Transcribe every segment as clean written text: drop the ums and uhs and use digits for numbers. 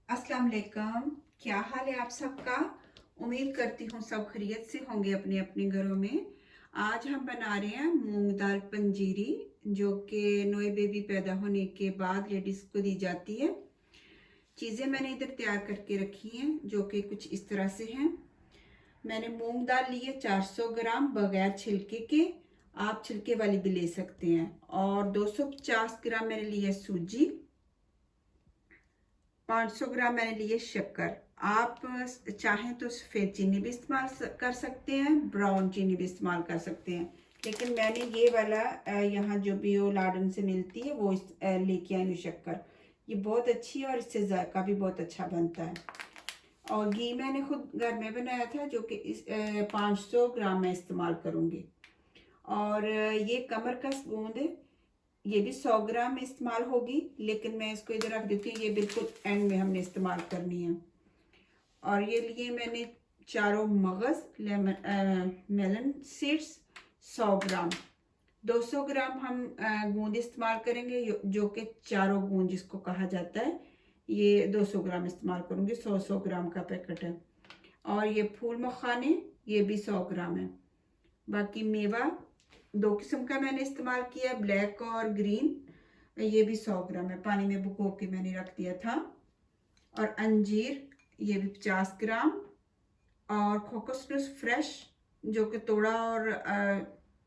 अस्सलाम वालेकुम। क्या हाल है आप सबका। उम्मीद करती हूँ सब खैरियत से होंगे अपने अपने घरों में। आज हम बना रहे हैं मूंग दाल पंजीरी, जो कि नए बेबी पैदा होने के बाद लेडीज को दी जाती है। चीज़ें मैंने इधर तैयार करके रखी हैं जो कि कुछ इस तरह से हैं। मैंने मूंग दाल ली है 400 ग्राम बगैर छिलके के, आप छिलके वाली भी ले सकते हैं। और 250 ग्राम मैंने ली है सूजी। 500 ग्राम मैंने लिए शक्कर। आप चाहें तो सफ़ेद चीनी भी इस्तेमाल कर सकते हैं, ब्राउन चीनी भी इस्तेमाल कर सकते हैं, लेकिन मैंने ये वाला यहाँ जो बियो लाडन से मिलती है वो लेके आई हूँ शक्कर। ये बहुत अच्छी है और इससे जायका भी बहुत अच्छा बनता है। और घी मैंने खुद घर में बनाया था, जो कि 500 ग्राम मैं इस्तेमाल करूँगी। और ये कमर कस गूंद, ये भी 100 ग्राम इस्तेमाल होगी, लेकिन मैं इसको इधर रख देती हूँ, ये बिल्कुल एंड में हमने इस्तेमाल करनी है। और ये लिए मैंने चारों मगज मेलन सीड्स 100 ग्राम। 200 ग्राम हम गूंद इस्तेमाल करेंगे, जो कि चारों गूंद जिसको कहा जाता है। ये 200 ग्राम इस्तेमाल करूँगी, 100 ग्राम का पैकेट है। और ये फूल मखाने, ये भी 100 ग्राम है। बाकी मेवा 2 किस्म का मैंने इस्तेमाल किया, ब्लैक और ग्रीन। ये भी 100 ग्राम है, पानी में भिगो के मैंने रख दिया था। और अंजीर ये भी 50 ग्राम। और कोकोनट फ्रेश, जो कि तोड़ा और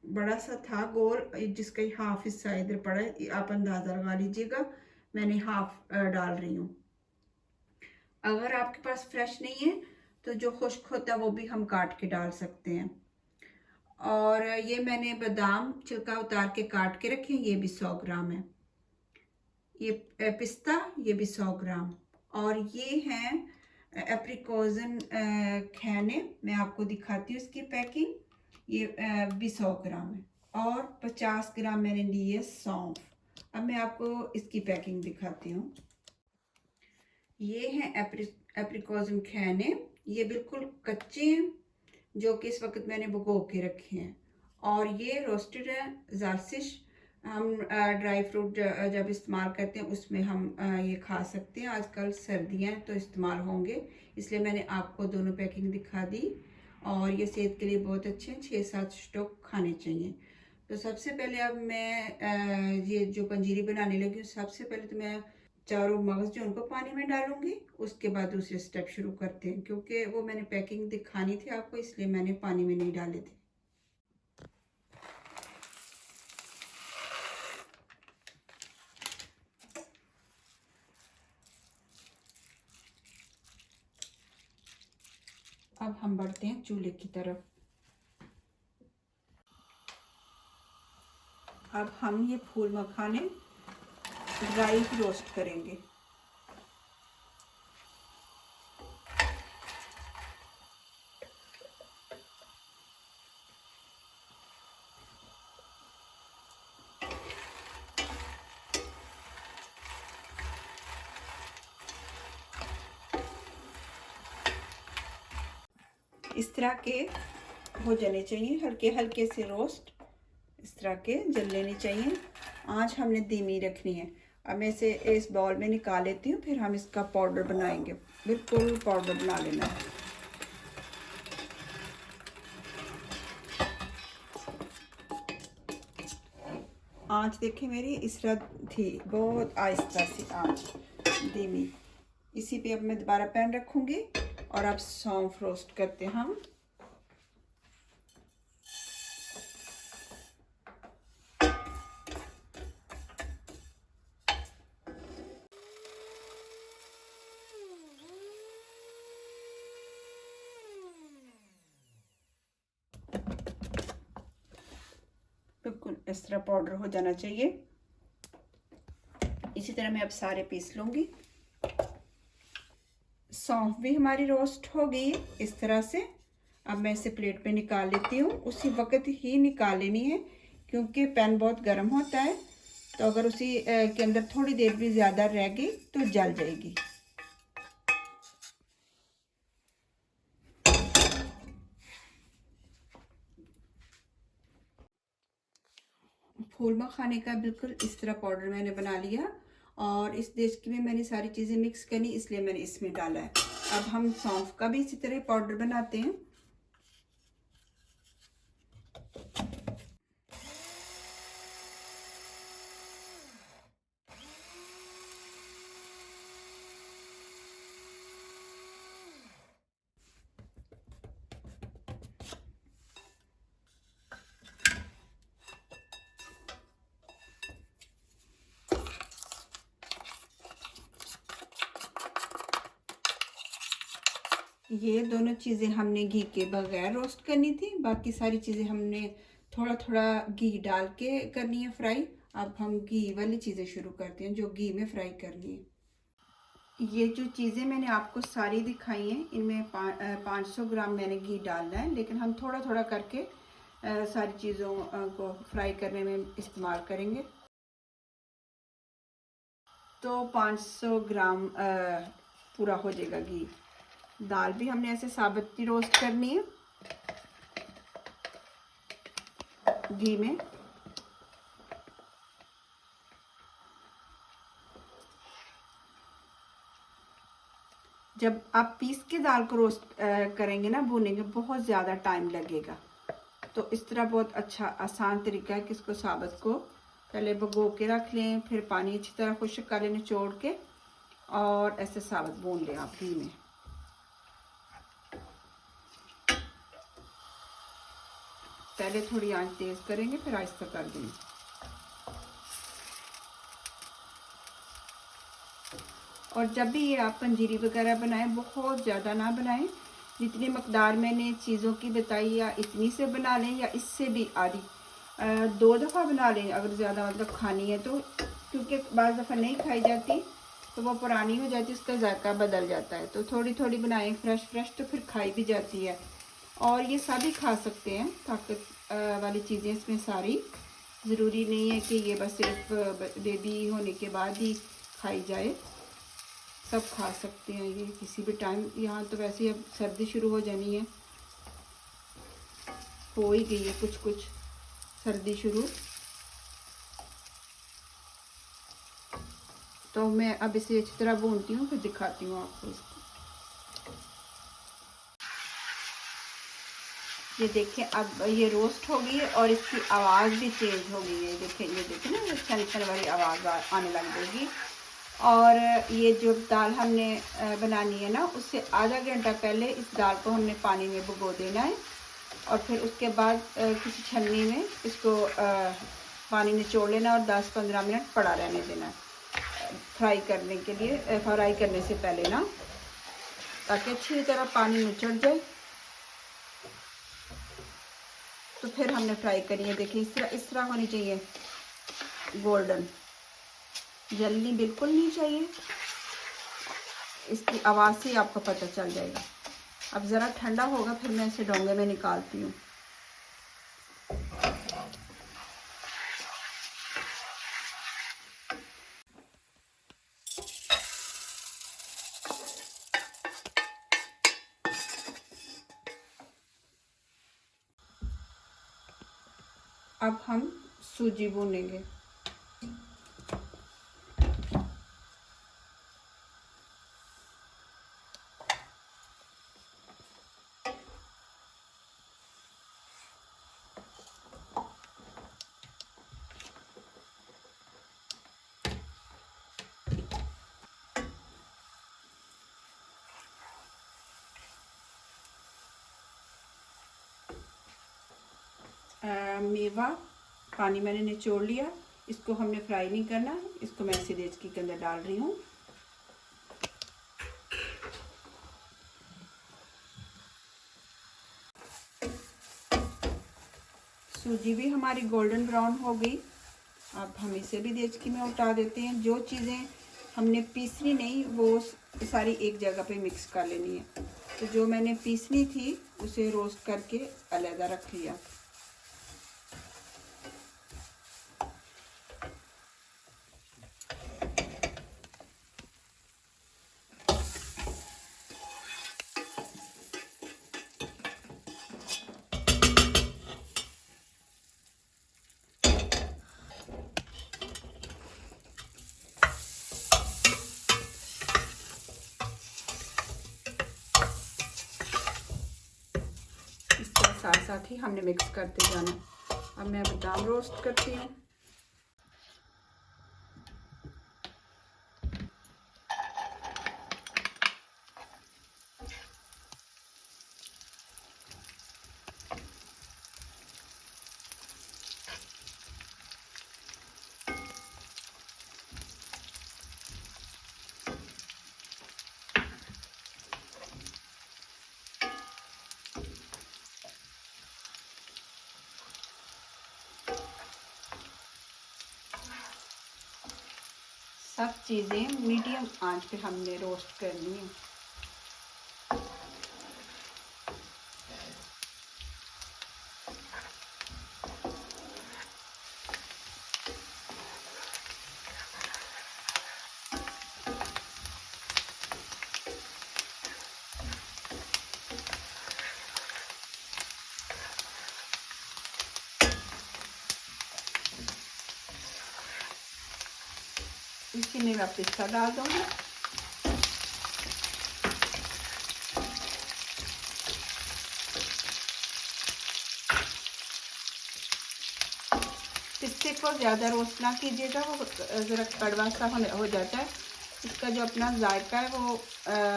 बड़ा सा था गोल, जिसका हाफ हिस्सा इधर पड़ा है, आप अंदाज़ा लगा लीजिएगा। मैंने हाफ डाल रही हूँ। अगर आपके पास फ्रेश नहीं है तो जो खुश्क होता है वो भी हम काट के डाल सकते हैं। और ये मैंने बादाम छिलका उतार के काट के रखे हैं, ये भी 100 ग्राम है। ये पिस्ता, ये भी 100 ग्राम। और ये हैं एप्रिकॉजन खैने, मैं आपको दिखाती हूँ इसकी पैकिंग। ये भी 100 ग्राम है। और 50 ग्राम मैंने ली है सौंफ। अब मैं आपको इसकी पैकिंग दिखाती हूँ। ये हैं एप्रिकॉजन खैने, ये बिल्कुल कच्चे हैं, जो कि इस वक्त मैंने भिगो के रखे हैं। और ये रोस्टेड है जारसिश। हम ड्राई फ्रूट जब इस्तेमाल करते हैं उसमें हम ये खा सकते हैं। आजकल सर्दियाँ हैं तो इस्तेमाल होंगे, इसलिए मैंने आपको दोनों पैकिंग दिखा दी। और ये सेहत के लिए बहुत अच्छे हैं, 6-7 स्टोक खाने चाहिए। तो सबसे पहले अब मैं ये जो पंजीरी बनाने लगी हूँ, सबसे पहले तो मैं चारों मगज जो उनको पानी में डालूंगी, उसके बाद दूसरे स्टेप शुरू करते हैं, क्योंकि वो मैंने पैकिंग दिखानी थी आपको, इसलिए मैंने पानी में नहीं डाले थे। अब हम बढ़ते हैं चूल्हे की तरफ। अब हम ये फूल मखाने ड्राई रोस्ट करेंगे। इस तरह के हो जाने चाहिए, हल्के हल्के से रोस्ट इस तरह के जल लेने चाहिए। आंच हमने धीमी रखनी है। अब मैं इसे इस बाउल में निकाल लेती हूँ, फिर हम इसका पाउडर बनाएंगे। बिल्कुल पाउडर बना लेना है। आंच देखें मेरी इस तरह थी, बहुत आहिस्ता सी आंच, धीमी। इसी पे अब मैं दोबारा पैन रखूँगी और अब सौंफ रोस्ट करते हैं हम। बिल्कुल इस तरह पाउडर हो जाना चाहिए। इसी तरह मैं अब सारे पीस लूँगी। सौंफ भी हमारी रोस्ट हो गई इस तरह से। अब मैं इसे प्लेट पे निकाल लेती हूँ। उसी वक्त ही निकाल लेनी है, क्योंकि पैन बहुत गर्म होता है, तो अगर उसी के अंदर थोड़ी देर भी ज़्यादा रह गई तो जल जाएगी। फूल मखाने का बिल्कुल इस तरह पाउडर मैंने बना लिया। और इस देचकी में मैंने सारी चीज़ें मिक्स करनी, इसलिए मैंने इसमें डाला है। अब हम सौंफ का भी इसी तरह पाउडर बनाते हैं। ये दोनों चीज़ें हमने घी के बगैर रोस्ट करनी थी, बाकी सारी चीज़ें हमने थोड़ा थोड़ा घी डाल के करनी है फ्राई। अब हम घी वाली चीज़ें शुरू करते हैं जो घी में फ्राई करनी है। ये जो चीज़ें मैंने आपको सारी दिखाई हैं, इनमें 500 ग्राम मैंने घी डालना है, लेकिन हम थोड़ा थोड़ा करके सारी चीज़ों को फ्राई करने में इस्तेमाल करेंगे। तो 500 ग्राम पूरा हो जाएगा घी। दाल भी हमने ऐसे साबुत ही रोस्ट करनी है घी में। जब आप पीस के दाल को रोस्ट करेंगे ना, भूनेंगे, बहुत ज़्यादा टाइम लगेगा। तो इस तरह बहुत अच्छा आसान तरीका है कि इसको साबुत को पहले भिगो के रख लें, फिर पानी अच्छी तरह खुश्क कर लें निचोड़ के, और ऐसे साबुत भून लें आप घी में। पहले थोड़ी आंच तेज करेंगे, फिर आहिस्ता कर देंगे। और जब भी ये आप पंजीरी वगैरह बनाएं, बहुत ज़्यादा ना बनाएं। जितनी मकदार मैंने चीज़ों की बताई, या इतनी से बना लें या इससे भी आधी, 2 दफ़ा बना लें अगर ज़्यादा मतलब खानी है तो, क्योंकि बाज़ दफ़ा नहीं खाई जाती तो वो पुरानी हो जाती है, उसका जायका बदल जाता है। तो थोड़ी थोड़ी बनाएं फ्रेश फ्रेश, तो फिर खाई भी जाती है। और ये सभी खा सकते हैं, ताकत वाली चीज़ें इसमें सारी। ज़रूरी नहीं है कि ये बस सिर्फ बेबी होने के बाद ही खाई जाए, सब खा सकते हैं ये किसी भी टाइम। यहाँ तो वैसे ही अब सर्दी शुरू हो जानी है, हो ही गई है कुछ कुछ सर्दी शुरू। तो मैं अब इसे अच्छी तरह भूनती हूँ, फिर दिखाती हूँ आपको इसको। ये देखें, अब ये रोस्ट हो गई है और इसकी आवाज़ भी चेंज हो गई है। देखें, ये देखें ना, ये छन छन वाली आवाज़ आने लग जाएगी। और ये जो दाल हमने बनानी है ना, उससे आधा घंटा पहले इस दाल को हमने पानी में भिगो देना है, और फिर उसके बाद किसी छन्नी में इसको पानी निचोड़ लेना और 10-15 मिनट पड़ा रहने देना फ्राई करने के लिए, फ्राई करने से पहले ना, ताकि अच्छी तरह पानी निचड़ जाए। तो फिर हमने फ्राई करी है। देखिए, इस तरह होनी चाहिए, गोल्डन, जलनी बिल्कुल नहीं चाहिए। इसकी आवाज़ से आपको पता चल जाएगा। अब ज़रा ठंडा होगा, फिर मैं इसे डोंगे में निकालती हूँ। अब हम सूजी भूनेंगे। मेवा पानी मैंने निचोड़ लिया, इसको हमने फ्राई नहीं करना, इसको मैं इसी देचकी के अंदर डाल रही हूँ। सूजी भी हमारी गोल्डन ब्राउन हो गई। अब हम इसे भी देचकी में उठा देते हैं। जो चीज़ें हमने पीसनी नहीं, वो सारी एक जगह पे मिक्स कर लेनी है। तो जो मैंने पीसनी थी उसे रोस्ट करके अलग रख लिया। साथ साथ ही हमने मिक्स करते जाना। अब मैं बादाम रोस्ट करती हूँ। सब चीज़ें मीडियम आंच पे हमने रोस्ट करनी है। इसी में मैं पिस्ता डाल दूँगी। पिस्ते को ज़्यादा रोस्ट ना कीजिएगा, वो ज़रा कड़वा सा हो जाता है। इसका जो अपना जायका है वो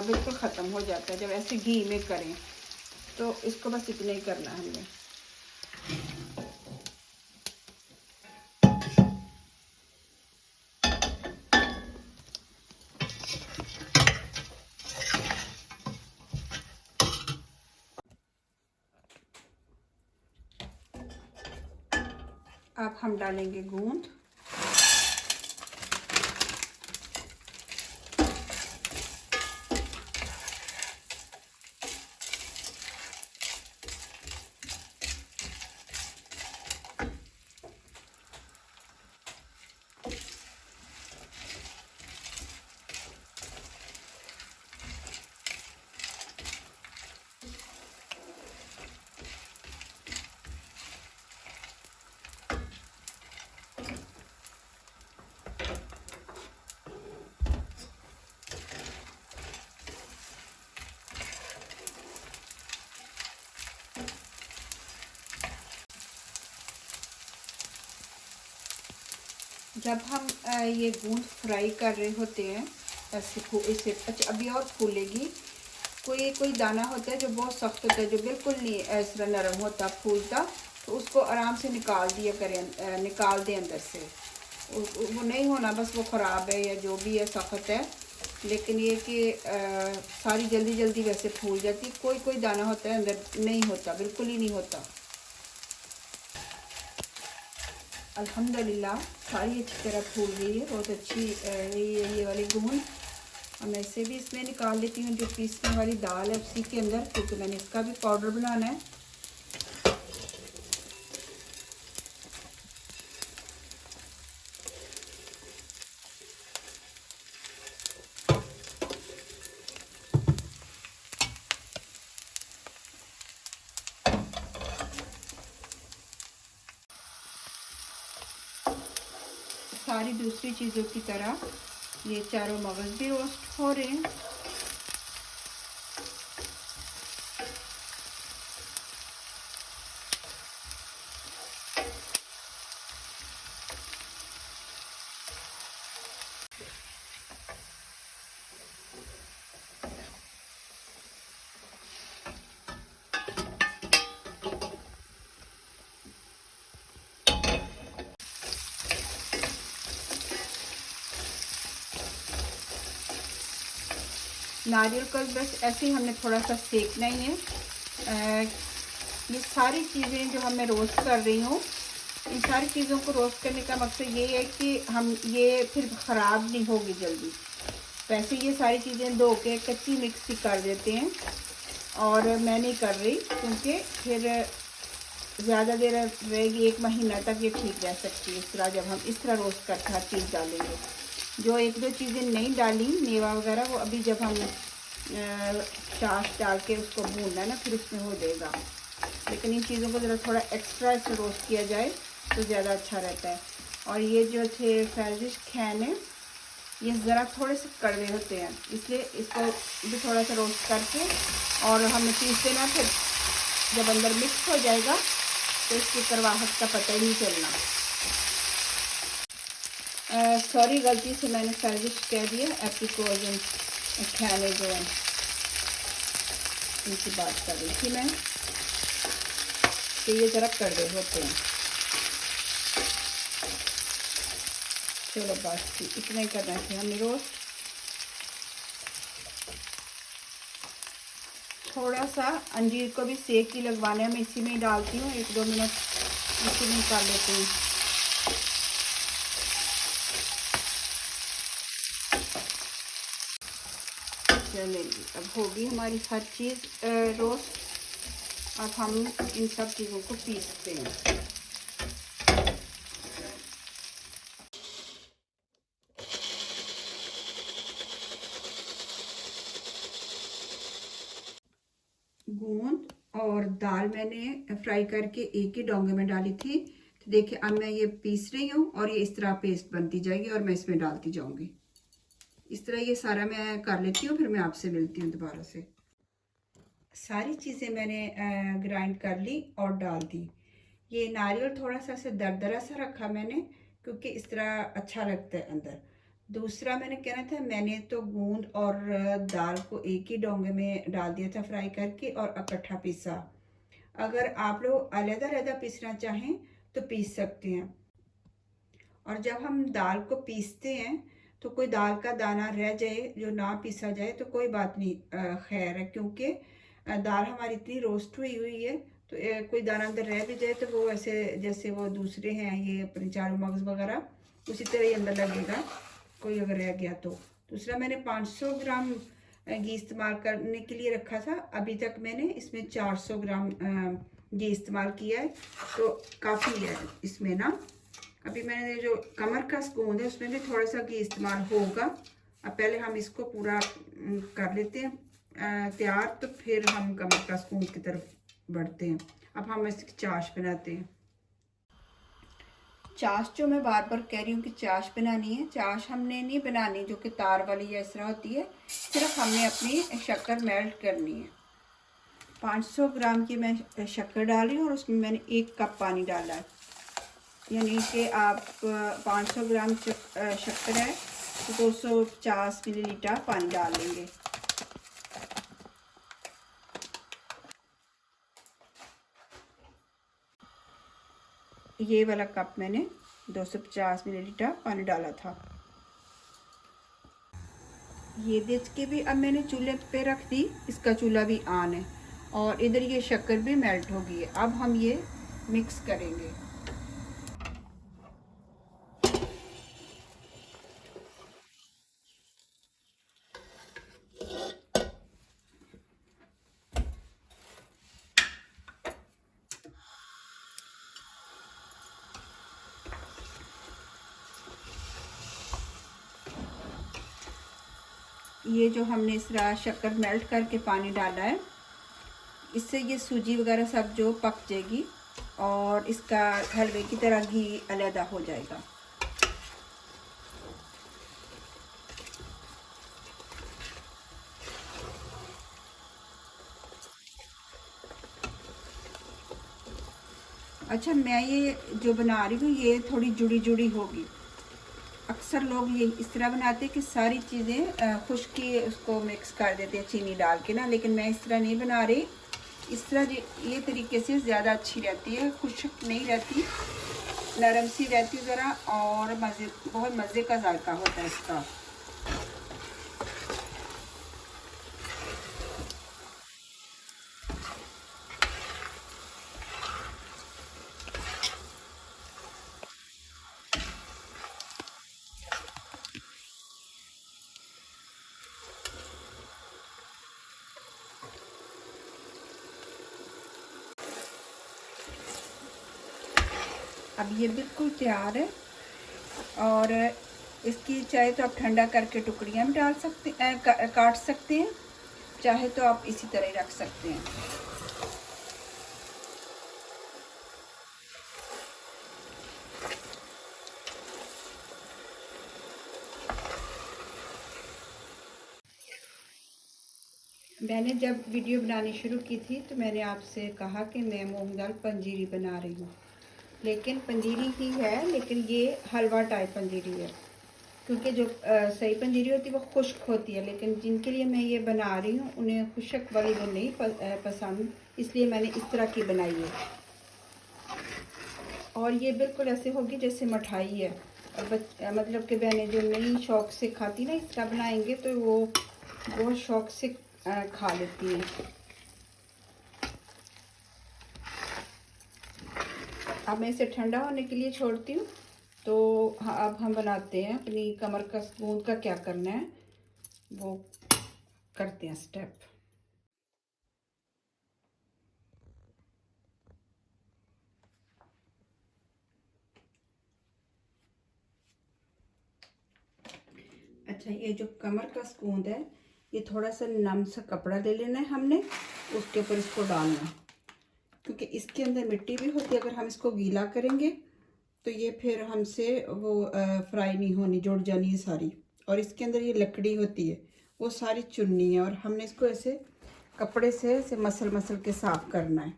बिल्कुल ख़त्म हो जाता है जब ऐसे घी में करें। तो इसको बस इतना ही करना है हमने। अब हम डालेंगे गूंद। जब हम ये गूंद फ्राई कर रहे होते हैं ऐसे इसे अच्छा अभी और फूलेगी। कोई दाना होता है जो बहुत सख्त होता है, जो बिल्कुल नहीं इस तरह नरम होता फूलता, तो उसको आराम से निकाल दिया करें, निकाल दें अंदर से। वो नहीं होना बस वो ख़राब है या जो भी है सख्त है, लेकिन ये कि सारी जल्दी जल्दी वैसे फूल जाती। कोई दाना होता है अंदर नहीं होता, बिल्कुल ही नहीं होता। अल्हम्दुलिल्लाह सारी अच्छी तरह फूल गई है, बहुत अच्छी ये वाली गूंद। और मैं इसे भी इसमें निकाल लेती हूँ जो पीसने वाली दाल है उसी के अंदर, क्योंकि मैंने इसका भी पाउडर बनाना है। सारी दूसरी चीज़ों की तरह ये चारों मगज़ भी रोस्ट हो रहे हैं। नारियल को बस ऐसे ही हमने थोड़ा सा सेकना ही है। ये सारी चीज़ें जो मैं रोस्ट कर रही हूँ, इन सारी चीज़ों को रोस्ट करने का मकसद ये है कि हम ये फिर ख़राब नहीं होगी जल्दी। वैसे ये सारी चीज़ें धो के कच्ची मिक्सी कर देते हैं, और मैं नहीं कर रही क्योंकि फिर ज़्यादा देर रहेगी, 1 महीना तक ये ठीक रह सकती है इस तरह जब हम इस तरह रोस्ट करके हर चीज़ डालेंगे। जो 1-2 चीज़ें नहीं डाली मेवा वगैरह, वो अभी जब हम चाश डाल के उसको भूनना है ना, फिर उसमें हो जाएगा। लेकिन इन चीज़ों को ज़रा थोड़ा एक्स्ट्रा इसमें रोस्ट किया जाए तो ज़्यादा अच्छा रहता है। और ये जो थे फ्रेश खैन है, ये ज़रा थोड़े से कड़वे होते हैं, इसलिए इसको भी थोड़ा सा रोस्ट करके और हमें पीस देना। फिर जब अंदर मिक्स हो जाएगा तो इसकी करवाहट का पता ही नहीं चलना। सॉरी, गलती से मैंने सर्विस कह दिया। एप्रिकॉजन खाने जो है उनकी बात कर रही थी मैं, तो ये ज़रा कड़वे होते हैं। चलो बस इतना ही करना चाहिए हमें रोस्ट। थोड़ा सा अंजीर को भी सेक ही लगवाना है, मैं इसी में ही डालती हूँ। 1-2 मिनट इसी में कर लेते हैं। चलेगी, अब होगी हमारी हर चीज़ रोस्ट। अब हम इन सब चीज़ों को पीसते हैं। गूंद और दाल मैंने फ्राई करके एक ही डोंगे में डाली थी। तो देखिए अब मैं ये पीस रही हूँ और ये इस तरह पेस्ट बनती जाएगी और मैं इसमें डालती जाऊंगी। इस तरह ये सारा मैं कर लेती हूँ, फिर मैं आपसे मिलती हूँ दोबारा से। सारी चीज़ें मैंने ग्राइंड कर ली और डाल दी। ये नारियल थोड़ा सा ऐसे दरदरा सा रखा मैंने, क्योंकि इस तरह अच्छा लगता है अंदर। दूसरा मैंने कहना था, मैंने तो गूंद और दाल को एक ही डोंगे में डाल दिया था फ्राई करके और इकट्ठा पीसा। अगर आप लोग अलग अलग पीसना चाहें तो पीस सकते हैं। और जब हम दाल को पीसते हैं तो कोई दाल का दाना रह जाए जो ना पीसा जाए तो कोई बात नहीं, खैर है, क्योंकि दाल हमारी इतनी रोस्ट हुई हुई है। तो कोई दाना अंदर रह भी जाए तो वो ऐसे जैसे वो दूसरे हैं ये अपने चारों मगज वगैरह, उसी तरह ही अंदर लगेगा कोई अगर रह गया तो। दूसरा मैंने 500 ग्राम घी इस्तेमाल करने के लिए रखा था, अभी तक मैंने इसमें 400 ग्राम घी इस्तेमाल किया है, तो काफ़ी है इसमें ना। अभी मैंने जो कमर का स्पून है उसमें भी थोड़ा सा घी इस्तेमाल होगा। अब पहले हम इसको पूरा कर लेते हैं तैयार, तो फिर हम कमर का स्पून की तरफ बढ़ते हैं। अब हम इसकी चाश बनाते हैं। चाश जो मैं बार बार कह रही हूँ कि चाश बनानी है, चाश हमने नहीं बनानी जो कि तार वाली या इस तरह होती है, सिर्फ हमने अपनी शक्कर मेल्ट करनी है। 500 ग्राम की मैं शक्कर डाल रही हूँ और उसमें मैंने 1 कप पानी डाला है। यानी कि आप 500 ग्राम शक्कर है तो 250 मिलीलीटर पानी डाल लेंगे। ये वाला कप मैंने 250 मिलीलीटर पानी डाला था। ये देख के भी अब मैंने चूल्हे पे रख दी, इसका चूल्हा भी ऑन है और इधर ये शक्कर भी मेल्ट हो गई है। अब हम ये मिक्स करेंगे। ये जो हमने इस तरह शक्कर मेल्ट करके पानी डाला है, इससे ये सूजी वगैरह सब जो पक जाएगी और इसका हलवे की तरह घी अलग हो जाएगा। अच्छा, मैं ये जो बना रही हूँ ये थोड़ी जुड़ी जुड़ी होगी। अक्सर लोग ये इस तरह बनाते हैं कि सारी चीज़ें खुश्की उसको मिक्स कर देते हैं चीनी डाल के ना, लेकिन मैं इस तरह नहीं बना रही। इस तरह ये तरीके से ज़्यादा अच्छी रहती है, खुश्क नहीं रहती, नरम सी रहती ज़रा, और बहुत मज़े का जायका होता है इसका। अब ये बिल्कुल तैयार है और इसकी चाहे तो आप ठंडा करके टुकड़ियाँ भी डाल सकते काट सकते हैं, चाहे तो आप इसी तरह ही रख सकते हैं। मैंने जब वीडियो बनानी शुरू की थी तो मैंने आपसे कहा कि मैं मूंग दाल पंजीरी बना रही हूँ, लेकिन पंजीरी ही है, लेकिन ये हलवा टाइप पंजीरी है, क्योंकि जो सही पंजीरी होती है वो खुश्क होती है, लेकिन जिनके लिए मैं ये बना रही हूँ उन्हें खुश्क वाली वो नहीं पसंद, इसलिए मैंने इस तरह की बनाई है। और ये बिल्कुल ऐसे होगी जैसे मिठाई है। मतलब कि मैंने जो नई शौक से खाती ना, इस तरह बनाएंगे तो वो बहुत शौक से खा लेती हैं। अब मैं इसे ठंडा होने के लिए छोड़ती हूँ। तो हाँ, अब हम बनाते हैं अपनी कमर का गूंद का क्या करना है वो करते हैं स्टेप। अच्छा, ये जो कमर का गूंद है, ये थोड़ा सा नम सा कपड़ा ले लेना है हमने, उसके ऊपर इसको डालना है, क्योंकि इसके अंदर मिट्टी भी होती है। अगर हम इसको गीला करेंगे तो ये फिर हमसे वो फ्राई नहीं होनी, जुड़ जानी है सारी। और इसके अंदर ये लकड़ी होती है, वो सारी चुननी है, और हमने इसको ऐसे कपड़े से ऐसे मसल मसल के साफ करना है।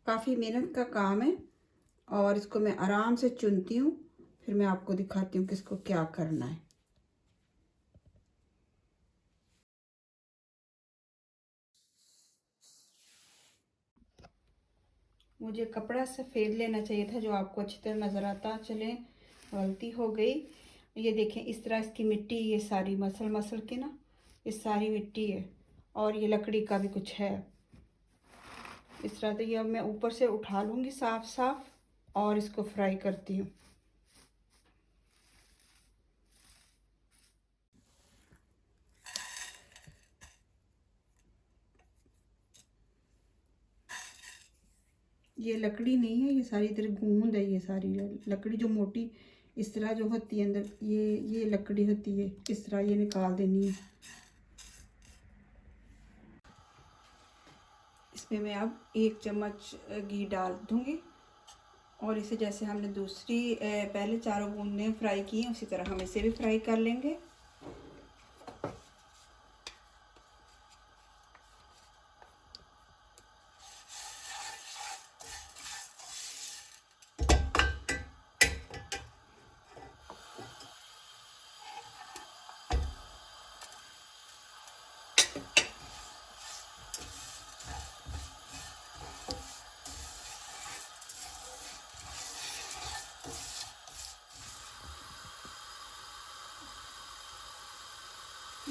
काफ़ी मेहनत का काम है, और इसको मैं आराम से चुनती हूँ, फिर मैं आपको दिखाती हूँ कि इसको क्या करना है। मुझे कपड़ा सफ़ेद लेना चाहिए था, जो आपको अच्छी तरह नज़र आता। चले, गलती हो गई। ये देखें, इस तरह इसकी मिट्टी, ये सारी मसल मसल के ना, ये सारी मिट्टी है, और ये लकड़ी का भी कुछ है इस तरह। तो ये अब मैं ऊपर से उठा लूँगी साफ साफ, और इसको फ्राई करती हूँ। ये लकड़ी नहीं है, ये सारी तरह गूंद है। ये सारी लकड़ी जो मोटी इस तरह जो होती है अंदर, ये लकड़ी होती है, इस तरह ये निकाल देनी है। इसमें मैं अब 1 चम्मच घी डाल दूँगी, और इसे जैसे हमने दूसरी पहले चारों बूंदें फ्राई की हैं, उसी तरह हम इसे भी फ्राई कर लेंगे।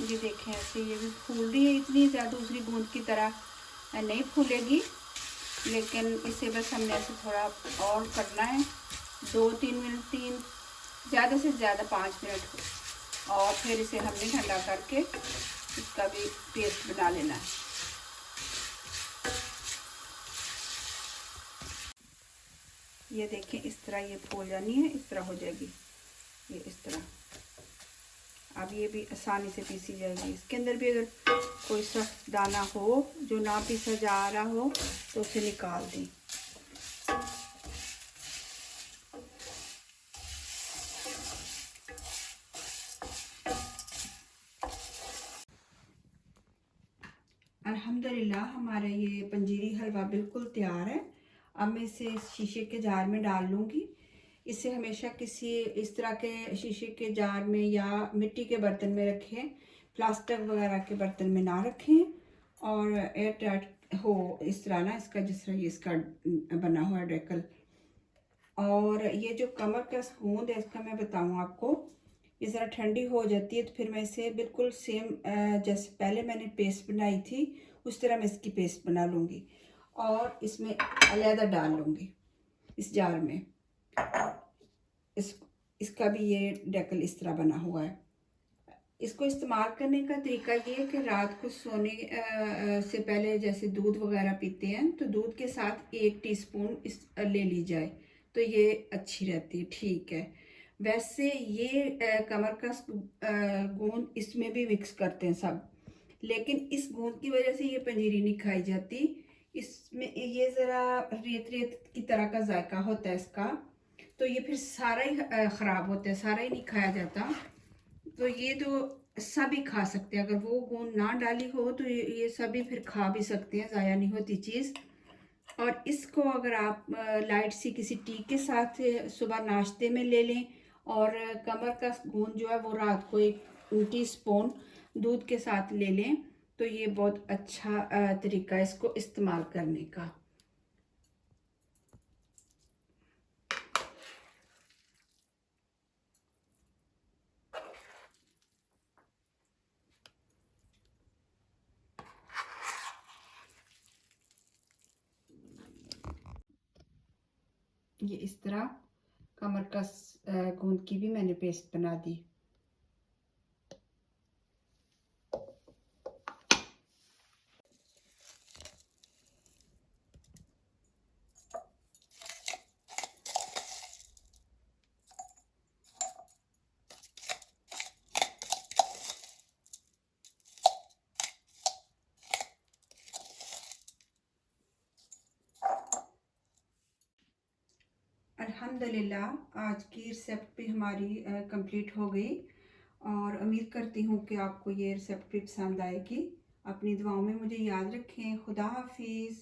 ये देखें, ऐसे ये भी फूल रही है, इतनी ज़्यादा दूसरी बूंद की तरह नहीं फूलेगी, लेकिन इसे बस हमने ऐसे थोड़ा और करना है, 2-3 मिनट, ज़्यादा से ज़्यादा 5 मिनट, और फिर इसे हमने ठंडा करके इसका भी पेस्ट बना लेना है। ये देखें, इस तरह ये फूल जानी है, इस तरह हो जाएगी ये, इस तरह। अब ये भी आसानी से पीसी जाएगी। इसके अंदर भी अगर कोई सख्त दाना हो जो ना पीसा जा रहा हो तो उसे निकाल दें। अल्हम्दुलिल्लाह, हमारा ये पंजीरी हलवा बिल्कुल तैयार है। अब मैं इसे शीशे के जार में डाल लूँगी। इसे हमेशा किसी इस तरह के शीशे के जार में या मिट्टी के बर्तन में रखें, प्लास्टिक वगैरह के बर्तन में ना रखें, और एयर टाइट हो इस तरह ना, इसका जिस तरह ये इसका बना हुआ है डेकल। और ये जो कमर का गूंद है, इसका मैं बताऊँ आपको, ये ज़रा ठंडी हो जाती है तो फिर मैं इसे बिल्कुल सेम जैसे पहले मैंने पेस्ट बनाई थी उस तरह मैं इसकी पेस्ट बना लूँगी, और इसमें अलहदा डाल लूँगी इस जार में। इसका भी ये डेकल इस तरह बना हुआ है। इसको इस्तेमाल करने का तरीका ये है कि रात को सोने से पहले जैसे दूध वगैरह पीते हैं तो दूध के साथ 1 टीस्पून इस ले ली जाए तो ये अच्छी रहती है, ठीक है। वैसे ये कमर का गूंद इसमें भी मिक्स करते हैं सब, लेकिन इस गूंद की वजह से ये पंजीरी नहीं खाई जाती। इसमें ये ज़रा रेत रेत की तरह का जायका होता है इसका, तो ये फिर सारा ही ख़राब होता है, सारा ही नहीं खाया जाता। तो ये तो सभी खा सकते हैं। अगर वो गोंद ना डाली हो तो ये सभी फिर खा भी सकते हैं, ज़ाया नहीं होती चीज़। और इसको अगर आप लाइट सी किसी टी के साथ सुबह नाश्ते में ले लें, और कमर का गोंद जो है वो रात को 1 टीस्पून दूध के साथ ले लें, तो ये बहुत अच्छा तरीका है इसको इस्तेमाल करने का। ये इस तरह कमर का गोंद की भी मैंने पेस्ट बना दी। अल्हम्दुलिल्लाह आज की रेसिपी भी हमारी कंप्लीट हो गई, और उम्मीद करती हूँ कि आपको ये रेसिपी पसंद आएगी। अपनी दुआओं में मुझे याद रखें। खुदा हाफिज़।